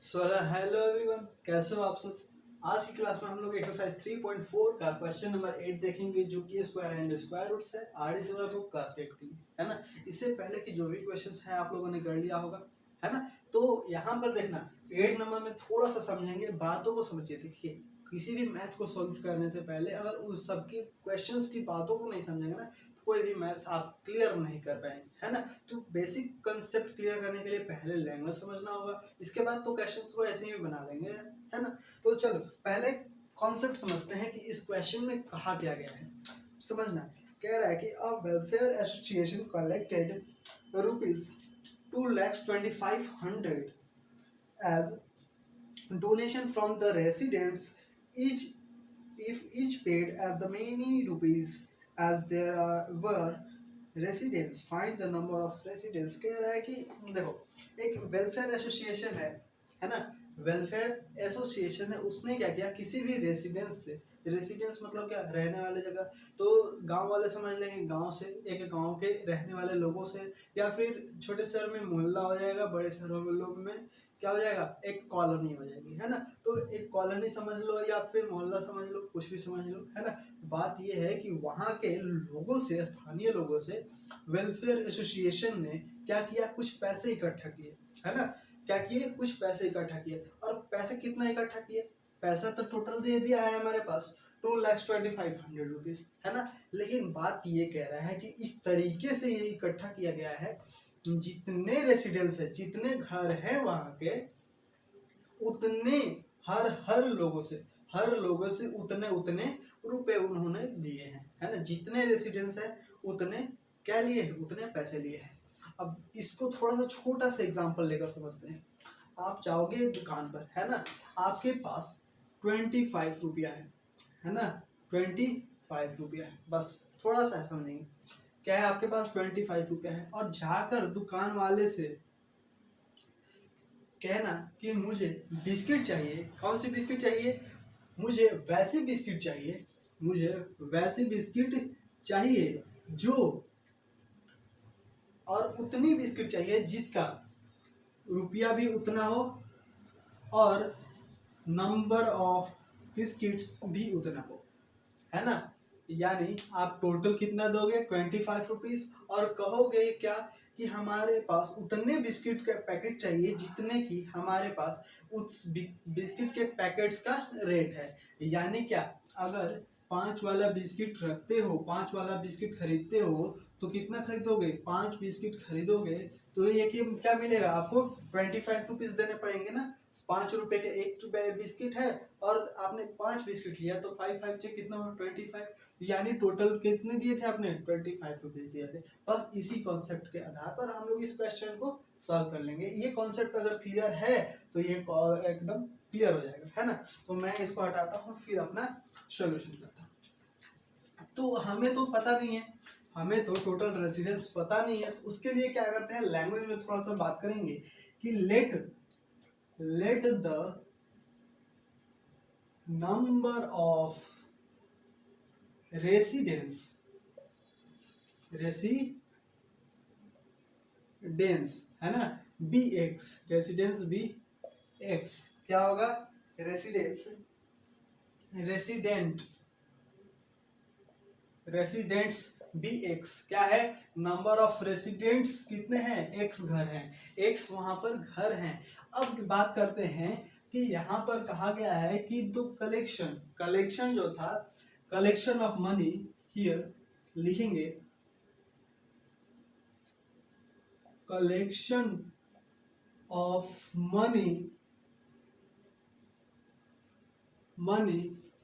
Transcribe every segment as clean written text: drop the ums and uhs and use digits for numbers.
So hello everyone, कैसे हो आप सब। आज की क्लास में हम लोग एक्सरसाइज 3.4 का क्वेश्चन नंबर 8 देखेंगे, जो कि स्क्वायर एंड स्क्वायर रूट है आरडी से वाला बुक क्लास 8 की, है ना। इससे पहले की जो भी क्वेश्चंस है आप लोगों ने कर लिया होगा, है ना। तो यहाँ पर देखना 8 नंबर में थोड़ा सा समझेंगे, बातों को समझिए। देखिए, किसी भी मैथ्स को सॉल्व करने से पहले अगर उस सबकी क्वेश्चंस की बातों को नहीं समझेंगे ना, तो कोई भी मैथ्स आप क्लियर नहीं कर पाएंगे, है ना। तो बेसिक कंसेप्ट क्लियर करने के लिए पहले लैंग्वेज समझना होगा, इसके बाद तो क्वेश्चंस को ऐसे ही बना लेंगे, है ना। तो चलो पहले कॉन्सेप्ट समझते हैं कि इस क्वेश्चन में कहा क्या गया है। समझना, कह रहा है कि अ welfare association collected ₹2,25,100 as donation from the residents, each if each paid as the many rupees as there were residents, find the number of residents। कह रहा है कि देखो, एक वेलफेयर एसोसिएशन है ना। वेलफेयर एसोसिएशन है, उसने क्या किया, किसी भी रेसिडेंस से, रेसिडेंस मतलब क्या, रहने वाले जगह, तो गांव वाले समझ लेंगे, गांव से, एक गांव के रहने वाले लोगों से, या फिर छोटे शहर में मोहल्ला हो जाएगा, बड़े शहरों में क्या हो जाएगा, एक कॉलोनी हो जाएगी, है ना। तो एक कॉलोनी समझ लो या फिर मोहल्ला समझ लो, कुछ भी समझ लो, है ना। बात ये है कि वहाँ के लोगों से, स्थानीय लोगों से वेलफेयर एसोसिएशन ने क्या किया, कुछ पैसे इकट्ठा किए, है ना। क्या किए, कुछ पैसे इकट्ठा किए। और पैसे कितना इकट्ठा किए, पैसा तो टोटल दे दिया है हमारे पास ₹2,25,100, है ना। लेकिन बात ये कह रहा है कि इस तरीके से ये इकट्ठा किया गया है, जितने रेसिडेंस है, जितने घर हैं वहाँ के, उतने हर लोगों से उतने उतने रुपए उन्होंने दिए हैं, है ना। जितने रेसिडेंस है उतने क्या लिए हैं, उतने पैसे लिए हैं। अब इसको थोड़ा सा छोटा सा एग्जांपल लेकर समझते हैं। आप जाओगे दुकान पर, है ना, आपके पास 25 रुपया है ना, 25 रुपया है, बस थोड़ा सा समझेंगे। क्या है, आपके पास 25 रुपया है, और जाकर दुकान वाले से कहना कि मुझे बिस्किट चाहिए। कौन सी बिस्किट चाहिए, मुझे वैसी बिस्किट चाहिए, मुझे वैसी बिस्किट चाहिए जो, और उतनी बिस्किट चाहिए जिसका रुपया भी उतना हो और नंबर ऑफ बिस्किट्स भी उतना हो, है ना। यानी आप टोटल कितना दोगे, 25 रुपीज, और कहोगे क्या कि हमारे पास उतने बिस्किट के पैकेट चाहिए जितने की हमारे पास उस बिस्किट के पैकेट्स का रेट है। यानी क्या, अगर 5 वाला बिस्किट रखते हो, 5 वाला बिस्किट खरीदते हो, तो कितना खरीदोगे, 5 बिस्किट खरीदोगे, तो ये कि क्या मिलेगा आपको, 25 रुपीज देने पड़ेंगे ना। 5 रुपए के एक बिस्किट है, और आपने 5 बिस्किट लिया, तो 5 से कितना हुआ, 25। यानी टोटल कितने दिए थे आपने, 25 रुपीज दिए थे। बस इसी कॉन्सेप्ट के आधार पर हम लोग इस क्वेश्चन को सॉल्व कर लेंगे। ये कॉन्सेप्ट अगर क्लियर है तो ये एकदम क्लियर हो जाएगा, है ना। तो मैं इसको हटाता हूँ, फिर अपना सोल्यूशन करता हूँ। तो हमें तो पता नहीं है, हमें तो टोटल रेसिडेंस पता नहीं है, तो उसके लिए क्या करते हैं, लैंग्वेज में थोड़ा सा बात करेंगे कि let the number of residence है ना, B X, residence B X, क्या होगा, रेसिडेंट्स बी एक्स क्या है, नंबर ऑफ रेसिडेंट्स कितने हैं, एक्स घर हैं, एक्स वहां पर घर हैं। अब बात करते हैं कि यहाँ पर कहा गया है कि तो कलेक्शन जो था, कलेक्शन ऑफ मनी, हियर लिखेंगे collection of money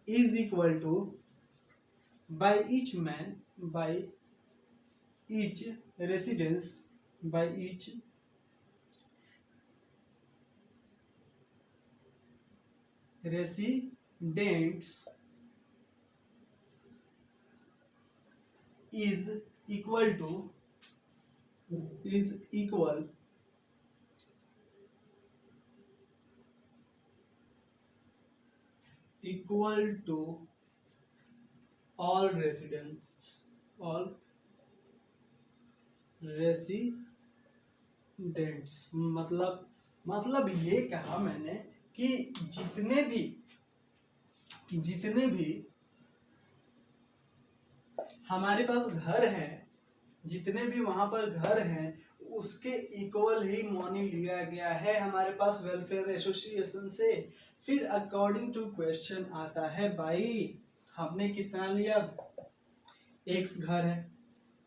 is equal to by each man, by each residence, by each residents is equal to all residents, मतलब मतलब ये कहा मैंने कि जितने भी हमारे पास घर हैं, जितने भी वहां पर घर हैं, उसके इक्वल ही मनी लिया गया है हमारे पास वेलफेयर एसोसिएशन से। फिर अकॉर्डिंग टू क्वेश्चन आता है भाई हमने कितना लिया, एक्स घर है,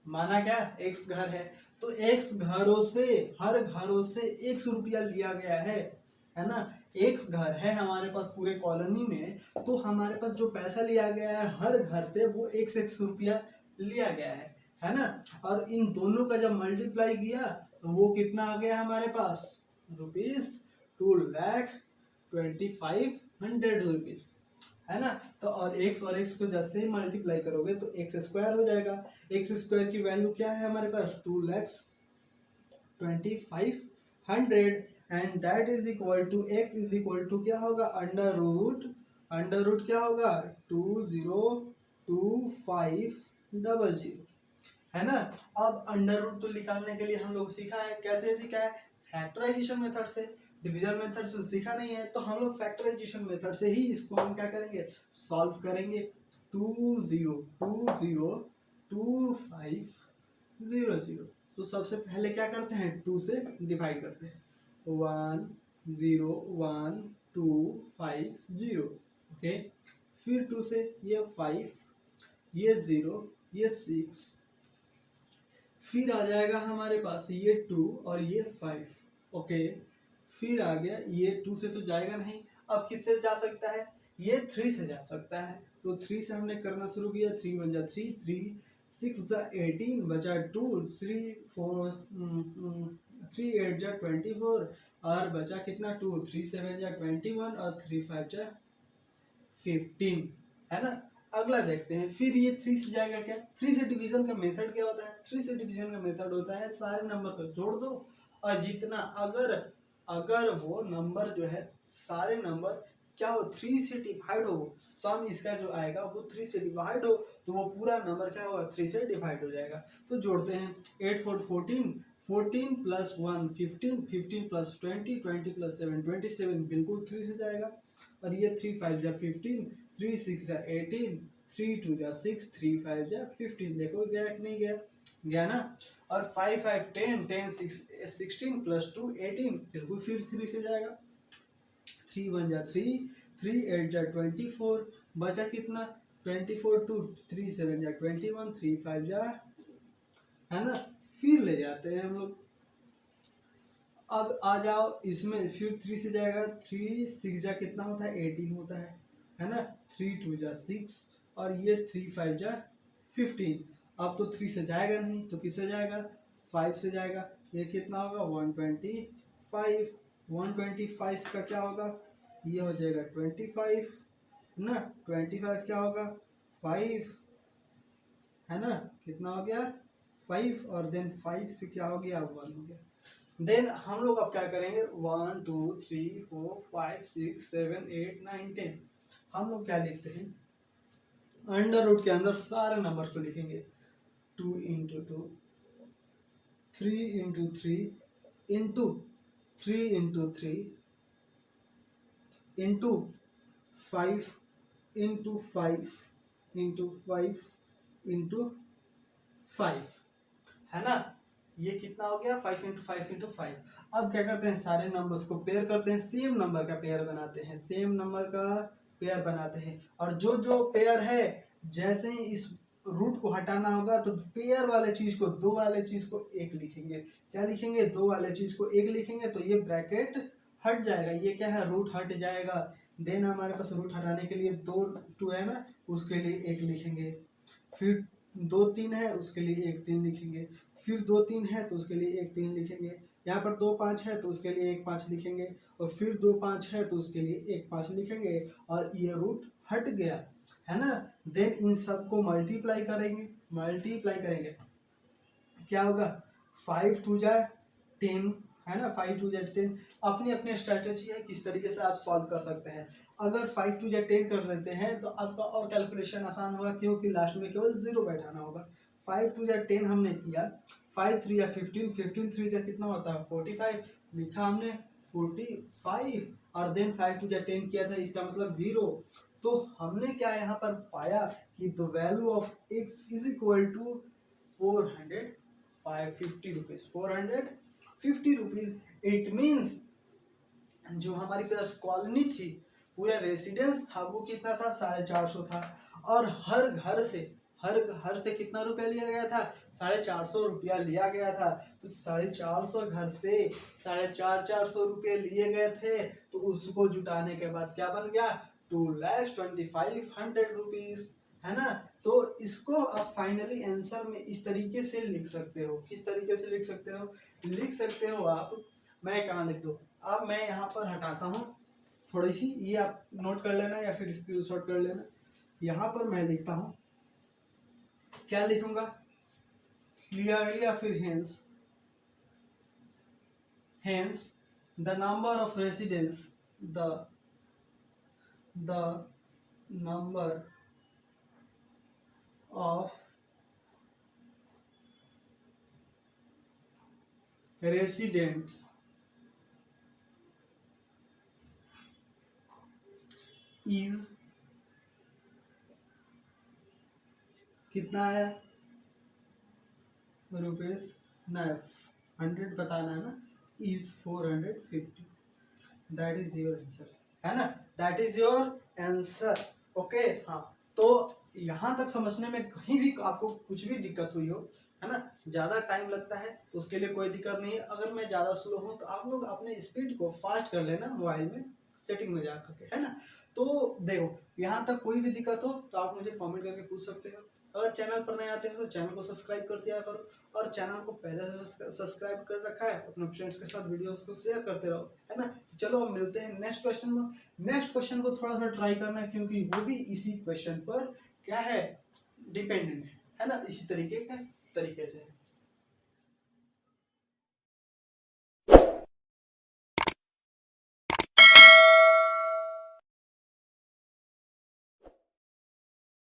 माना क्या एक्स घर है, तो एक्स घरों से हर घरों से ₹100 लिया गया है ना। एक्स घर है हमारे पास पूरे कॉलोनी में, तो हमारे पास जो पैसा लिया गया है हर घर से वो एक रुपया लिया गया है ना। और इन दोनों का जब मल्टीप्लाई किया तो वो कितना आ गया हमारे पास, ₹2,25,100 है ना। तो और x को जैसे ही मल्टीप्लाई करोगे तो x² हो जाएगा। x² की वैल्यू क्या है हमारे पास, 2,25,100 and that is equal to x is equal to क्या होगा, अंडर रूट क्या होगा 202500 है ना। अब अंडर रूट तो निकालने के लिए हम लोग सीखा है, कैसे सीखा है, फैक्टराइजेशन मेथड से। डिवीजन मेथड से सीखा नहीं है तो हम लोग फैक्टराइजेशन मेथड से ही इसको हम क्या करेंगे, सॉल्व करेंगे। 202500, तो सबसे पहले क्या करते हैं, 2 से डिवाइड करते हैं, 101,250 ओके। फिर 2 से ये 5, ये 0, ये 6, फिर आ जाएगा हमारे पास ये 2 और ये 5 ओके। फिर आ गया ये 2 से तो जाएगा नहीं, अब किससे जा सकता है, ये 3 से जा सकता है। तो 3 से हमने करना शुरू किया, 3 1 जा 3, 3 6 जा 18, बचा 2, 3 4 3 8 जा 24 और बचा कितना 2, 3 7 जा 21 और 3 5 जा 15 है ना। अगला देखते हैं, फिर ये 3 से जाएगा क्या, 3 से डिवीजन का मेथड क्या होता है, 3 से डिवीजन का मेथड होता है सारे नंबर को जोड़ दो और जितना अगर वो नंबर जो है सारे नंबर क्या हो 3 से डिवाइड हो, सम इसका जो आएगा वो 3 से डिवाइड हो तो वो पूरा नंबर क्या होगा 3 से डिवाइड हो जाएगा। तो जोड़ते हैं, 8 4 14, 14 प्लस 1 15, 15 प्लस 20, 20 प्लस 7 27 बिल्कुल 3 से जाएगा। और ये 3 5 जा 15, 3 6 जा 18, 3 2 जा 6, 3 5 जा 15, देखो गया कि नहीं गया, गया ना। और 5 5 10, 10 6 16 प्लस 2 18 बिल्कुल फिर 3 से जाएगा। 3 1 जा 3, 3 8 जा 24, बचा कितना 24, 2 3 7 जा 21, 3 5 जा है ना। फिर ले जाते हैं हम लोग, अब आ जाओ इसमें, फिर 3 से जाएगा, 3 6 जा कितना होता है 18 होता है ना। 3 2 जा 6 और ये 3 5 जा 15। अब तो 3 से जाएगा नहीं तो किससे जाएगा, 5 से जाएगा। ये कितना होगा 125, 125 का क्या होगा, ये हो जाएगा 25 ना। 25 क्या होगा 5 है ना, कितना हो गया 5 और देन 5 से क्या हो गया 1 हो गया। देन हम लोग अब क्या करेंगे, 1 2 3 4 5 6 7 8 9 10, हम लोग क्या लिखते हैं, अंडर रूट के अंदर सारे नंबर को लिखेंगे। 2 into 2, 3 into 3 into 3 into 3 into 5 into 5 into 5 into 5 है ना। ये कितना हो गया 5 इंटू 5 इंटू 5। अब क्या करते हैं, सारे नंबर्स को पेयर करते हैं, सेम नंबर का पेयर बनाते हैं, सेम नंबर का पेयर बनाते हैं। और जो जो पेयर है जैसे ही इस रूट को हटाना होगा तो पेयर वाले चीज को 2 वाले चीज को 1 लिखेंगे। क्या लिखेंगे, 2 वाले चीज को 1 लिखेंगे तो ये ब्रैकेट हट जाएगा, ये क्या है रूट हट जाएगा। देन हमारे पास रूट हटाने के लिए 2 2 है ना, उसके लिए 1 लिखेंगे। फिर 2 3 है उसके लिए 1 3 लिखेंगे। फिर 2 3 है तो उसके लिए 1 3 लिखेंगे। यहाँ पर 2 5 है तो उसके लिए 1 5 लिखेंगे। और फिर 2 5 है तो उसके लिए 1 5 लिखेंगे और ये रूट हट गया है ना। देन इन सबको मल्टीप्लाई करेंगे, क्या होगा 5 2 जा 10 है ना, 5 2 जा 10। अपनी अपनी स्ट्रेटेजी है किस तरीके से आप सॉल्व कर सकते हैं। अगर 5 2 जा 10 कर लेते हैं तो आपका और कैलकुलेशन आसान होगा, क्योंकि लास्ट में केवल 0 बैठाना होगा। 5 2 जा 10 हमने किया, 5 3 या 15, 15 3 जा कितना होता है 45 लिखा हमने 45 और देन 5 टू 10 किया था, इसका मतलब 0। तो हमने क्या यहाँ पर पाया कि the value of x is equal to 450 rupees, 450 rupees. It means जो हमारी पास कॉलोनी थी, पूरा रेसिडेंस था, वो कितना था, 450 था। और हर घर से कितना रुपया लिया गया था, 450 रुपया लिया गया था। तो 450 घर से 450 रुपये लिए गए थे, तो उसको जुटाने के बाद क्या बन गया, 2,25,100 रुपीज, है ना। तो इसको आप फाइनली आंसर में इस तरीके से लिख सकते हो। किस तरीके से लिख सकते हो, लिख सकते हो आप, मैं कहाँ लिख दूँ, अब मैं यहाँ पर हटाता हूँ थोड़ी सी, ये आप नोट कर लेना या फिर स्क्रीनशॉट कर लेना। यहाँ पर मैं लिखता हूँ, क्या लिखूंगा, क्लियरली या फिर hence the number of residents, the number of residents is, कितना है, रुपीज 100 बताना है ना, is 450। That is your answer, है ना, that is your answer. Okay, हाँ। तो यहाँ तक समझने में कहीं भी आपको कुछ भी दिक्कत हुई हो, है ना, ज़्यादा टाइम लगता है तो उसके लिए कोई दिक्कत नहीं है। अगर मैं ज़्यादा स्लो हूँ तो आप लोग अपने स्पीड को फास्ट कर लेना मोबाइल में सेटिंग में जा करके, है ना। तो देखो, यहाँ तक कोई भी दिक्कत हो तो आप मुझे कमेंट करके पूछ सकते हो। अगर चैनल पर नए आते हो तो चैनल को सब्सक्राइब कर दिया करो, और चैनल को पहले से सब्सक्राइब कर रखा है तो अपने फ्रेंड्स के साथ वीडियोस को शेयर करते रहो, है ना। तो चलो हम मिलते हैं नेक्स्ट क्वेश्चन में। नेक्स्ट क्वेश्चन को थोड़ा सा ट्राई करना है, क्योंकि वो भी इसी क्वेश्चन पर क्या है, डिपेंडेंट है ना, इसी तरीके से है।